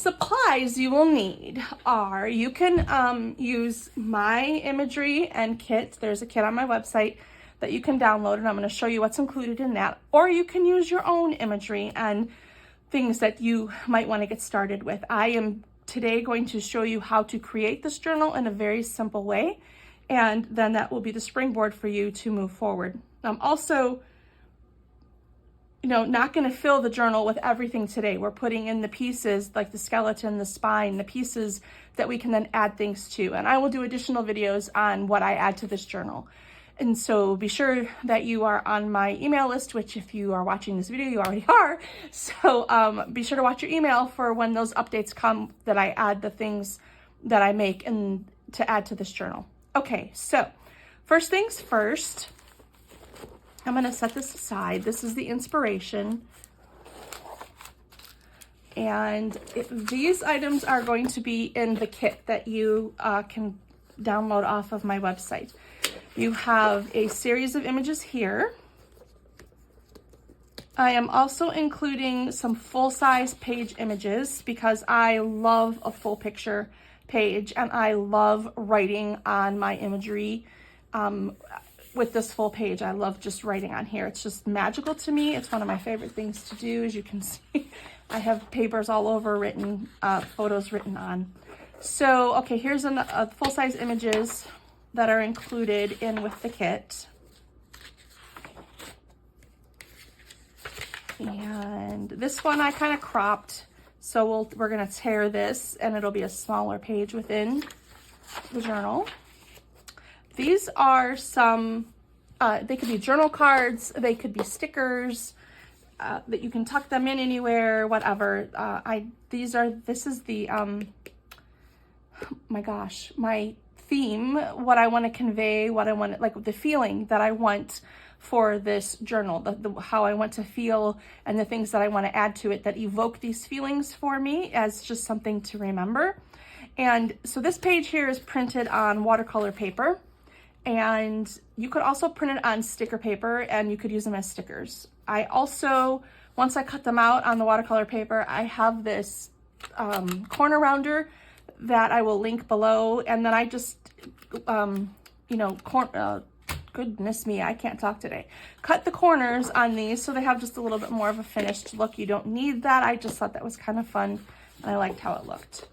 supplies you will need are, you can use my imagery and kit. There's a kit on my website that you can download, and I'm going to show you what's included in that. Or you can use your own imagery and things that you might want to get started with. I am today going to show you how to create this journal in a very simple way, and then that will be the springboard for you to move forward. I'm also not going to fill the journal with everything today. We're putting in the pieces like the skeleton, the spine, the pieces that we can then add things to. And I will do additional videos on what I add to this journal. And so be sure that you are on my email list, which if you are watching this video, you already are. So be sure to watch your email for when those updates come that I add the things that I make and to add to this journal. Okay, so first things first, I'm going to set this aside. This is the inspiration. And these items are going to be in the kit that you can download off of my website. You have a series of images here. I am also including some full-size page images because I love a full picture page and I love writing on my imagery. With this full page, I love just writing on here. It's just magical to me. It's one of my favorite things to do. As you can see, I have papers all over written, photos written on. So, okay, here's a full-size images that are included in with the kit. And this one I kind of cropped. So we're gonna tear this and it'll be a smaller page within the journal. These are some, they could be journal cards, they could be stickers, that you can tuck them in anywhere, whatever. This is the, my gosh, my theme, what I want to convey, what I want, like the feeling that I want for this journal, how I want to feel and the things that I want to add to it that evoke these feelings for me as just something to remember. And so this page here is printed on watercolor paper. And you could also print it on sticker paper and you could use them as stickers. I also, once I cut them out on the watercolor paper, I have this corner rounder that I will link below. And then I just, goodness me, I can't talk today. Cut the corners on these so they have just a little bit more of a finished look. You don't need that. I just thought that was kind of fun and I liked how it looked.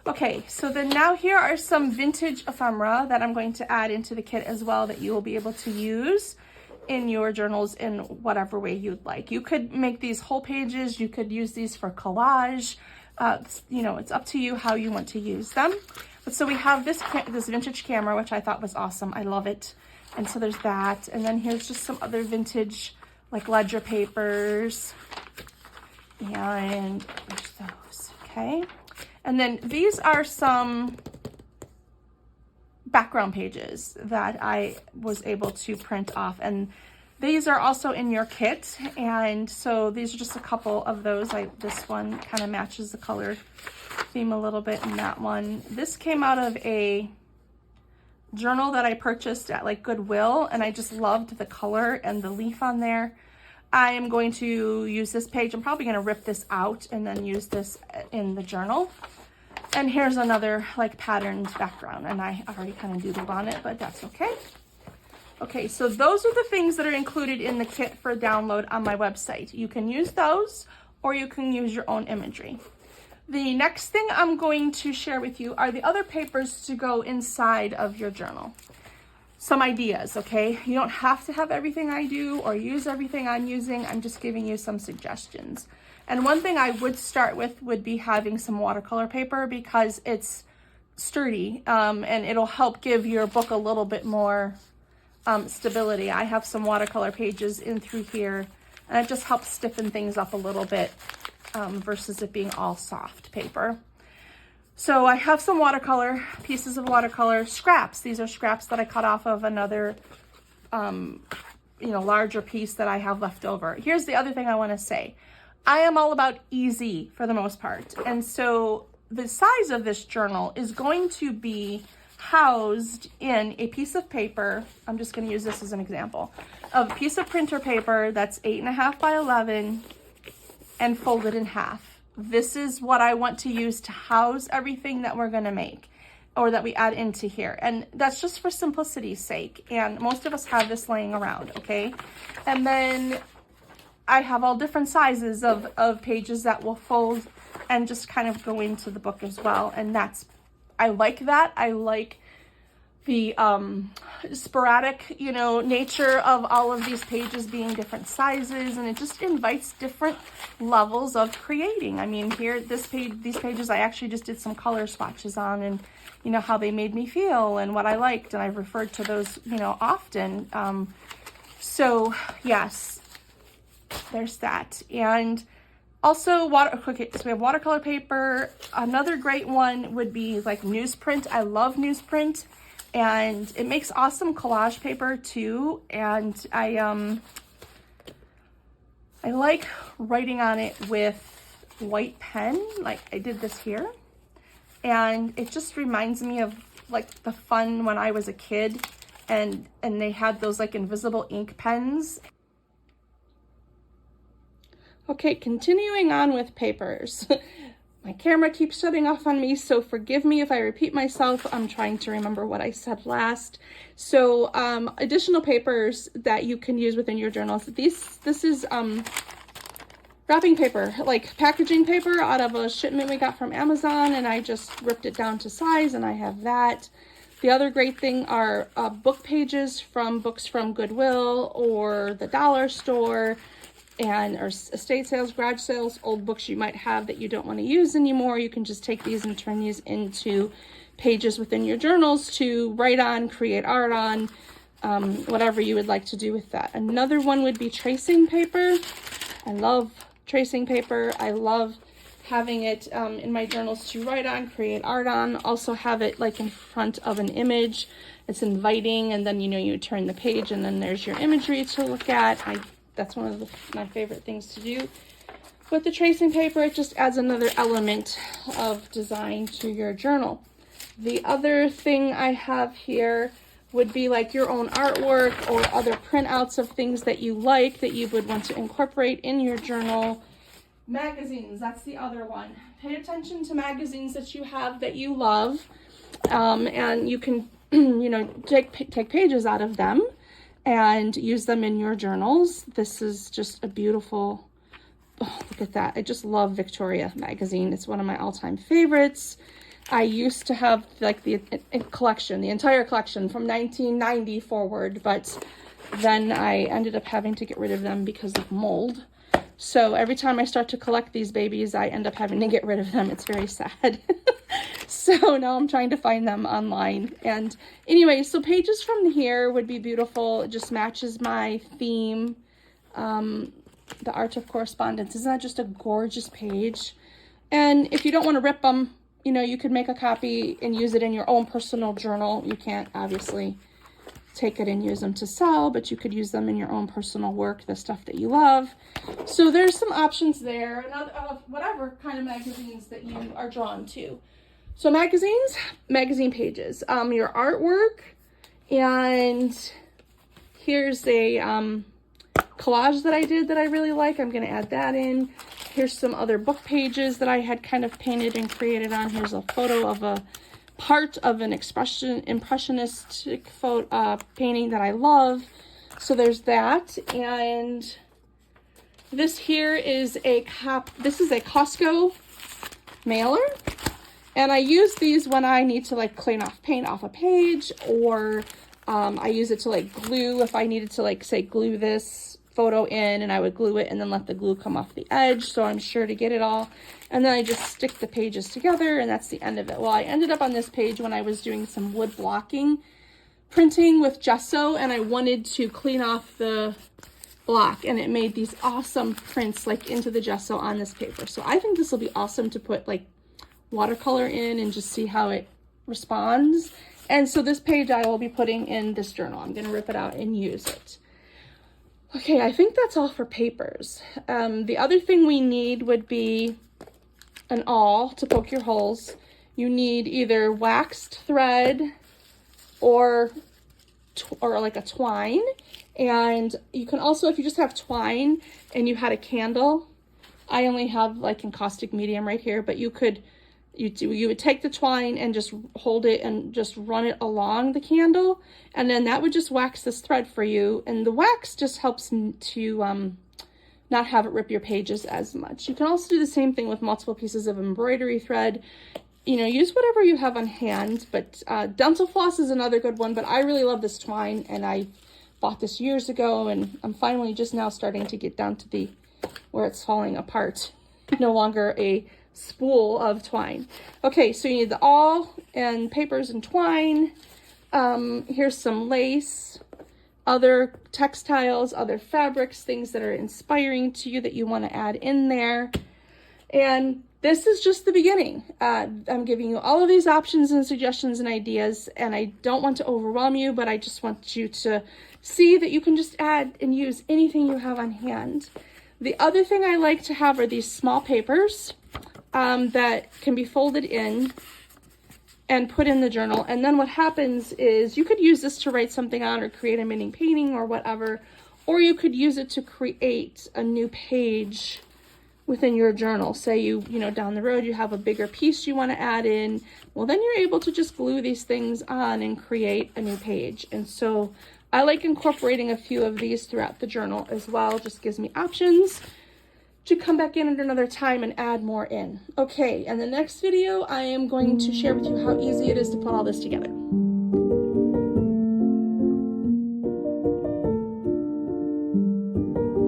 Okay, so then now here are some vintage ephemera that I'm going to add into the kit as well that you will be able to use in your journals in whatever way you'd like. You could make these whole pages, you could use these for collage. It's up to you how you want to use them. But so we have this vintage camera, which I thought was awesome. I love it. And so there's that. And then here's just some other vintage like ledger papers. And there's those, okay? And then these are some background pages that I was able to print off. And these are also in your kit. And so these are just a couple of those. This one kind of matches the color theme a little bit in that one. This came out of a journal that I purchased at like Goodwill. And I just loved the color and the leaf on there. I am going to use this page. I'm probably going to rip this out and then use this in the journal. And here's another like patterned background, and I already kind of doodled on it, but that's okay. Okay, so those are the things that are included in the kit for download on my website. You can use those or you can use your own imagery. The next thing I'm going to share with you are the other papers to go inside of your journal. Some ideas, okay? You don't have to have everything I do or use everything I'm using. I'm just giving you some suggestions. And one thing I would start with would be having some watercolor paper because it's sturdy and it'll help give your book a little bit more stability. I have some watercolor pages in through here and it just helps stiffen things up a little bit versus it being all soft paper. So I have some watercolor, pieces of watercolor, scraps. These are scraps that I cut off of another, larger piece that I have left over. Here's the other thing I want to say. I am all about easy for the most part. And so the size of this journal is going to be housed in a piece of paper. I'm just going to use this as an example of a piece of printer paper that's 8.5 by 11 and folded in half. this is what I want to use to house everything that we're gonna make or that we add into here. And that's just for simplicity's sake. And most of us have this laying around, okay? And then I have all different sizes of pages that will fold and just kind of go into the book as well. And I like that. I like the sporadic, you know, nature of all of these pages being different sizes, and it just invites different levels of creating. I mean, here, these pages, I actually just did some color swatches on, and you know, how they made me feel and what I liked, and I've referred to those, you know, often. So yes, there's that. And also okay, so we have watercolor paper. Another great one would be like newsprint. I love newsprint. And it makes awesome collage paper too. And I like writing on it with white pen, like I did this here. And it just reminds me of like the fun when I was a kid and they had those like invisible ink pens. Okay, continuing on with papers. My camera keeps shutting off on me, so forgive me if I repeat myself. I'm trying to remember what I said last. So additional papers that you can use within your journals. This is wrapping paper, like packaging paper out of a shipment we got from Amazon, and I just ripped it down to size, and I have that. The other great thing are book pages from books from Goodwill or the dollar store, or estate sales, garage sales, old books you might have that you don't want to use anymore. You can just take these and turn these into pages within your journals to write on, create art on, whatever you would like to do with that. Another one would be tracing paper. I love tracing paper. I love having it in my journals to write on, create art on, also have it like in front of an image. It's inviting, and then, you know, you turn the page and then there's your imagery to look at. That's one of my favorite things to do. With the tracing paper, it just adds another element of design to your journal. The other thing I have here would be like your own artwork or other printouts of things that you like that you would want to incorporate in your journal. Magazines, that's the other one. Pay attention to magazines that you have that you love, and you can, you know, take pages out of them and use them in your journals. This is just a beautiful, oh, look at that. I just love Victoria magazine. It's one of my all-time favorites. I used to have like the collection, the entire collection from 1990 forward, but then I ended up having to get rid of them because of mold. So every time I start to collect these babies, I end up having to get rid of them. It's very sad. So now I'm trying to find them online. And anyway, so pages from here would be beautiful. It just matches my theme. The Art of Correspondence. Isn't that just a gorgeous page? And if you don't want to rip them, you know, you could make a copy and use it in your own personal journal. You can't obviously take it and use them to sell, but you could use them in your own personal work, the stuff that you love. So there's some options there, and whatever kind of magazines that you are drawn to. So magazines, magazine pages, your artwork, and here's a collage that I did that I really like. I'm going to add that in. Here's some other book pages that I had kind of painted and created on. Here's a photo of a part of an impressionistic painting that I love. So there's that. And this here is a Costco mailer. And I use these when I need to like clean off paint off a page, or I use it to like glue if I needed to, like, say, glue this photo in, and I would glue it and then let the glue come off the edge so I'm sure to get it all. And then I just stick the pages together, and that's the end of it. Well, I ended up on this page when I was doing some wood blocking printing with gesso, and I wanted to clean off the block, and it made these awesome prints like into the gesso on this paper. So I think this will be awesome to put like watercolor in and just see how it responds. And so this page I will be putting in this journal. I'm going to rip it out and use it. Okay, I think that's all for papers. The other thing we need would be an awl to poke your holes. You need either waxed thread or like a twine. And you can also, if you just have twine and you had a candle, I only have like encaustic medium right here, but you would take the twine and just hold it and just run it along the candle, and then that would just wax this thread for you. And the wax just helps to not have it rip your pages as much. You can also do the same thing with multiple pieces of embroidery thread. You know, use whatever you have on hand, but dental floss is another good one, but I really love this twine, and I bought this years ago, and I'm finally just now starting to get down to where it's falling apart. No longer a spool of twine. Okay, so you need the awl and papers and twine. Here's some lace, other textiles, other fabrics, things that are inspiring to you that you want to add in there. And this is just the beginning. I'm giving you all of these options and suggestions and ideas, and I don't want to overwhelm you, but I just want you to see that you can just add and use anything you have on hand. The other thing I like to have are these small papers that can be folded in and put in the journal. And then what happens is you could use this to write something on or create a mini painting or whatever, or you could use it to create a new page within your journal. Say you know, down the road you have a bigger piece you want to add in. Well, then you're able to just glue these things on and create a new page. And so I like incorporating a few of these throughout the journal as well. Just gives me options to come back in at another time and add more in. Okay, in the next video, I am going to share with you how easy it is to put all this together.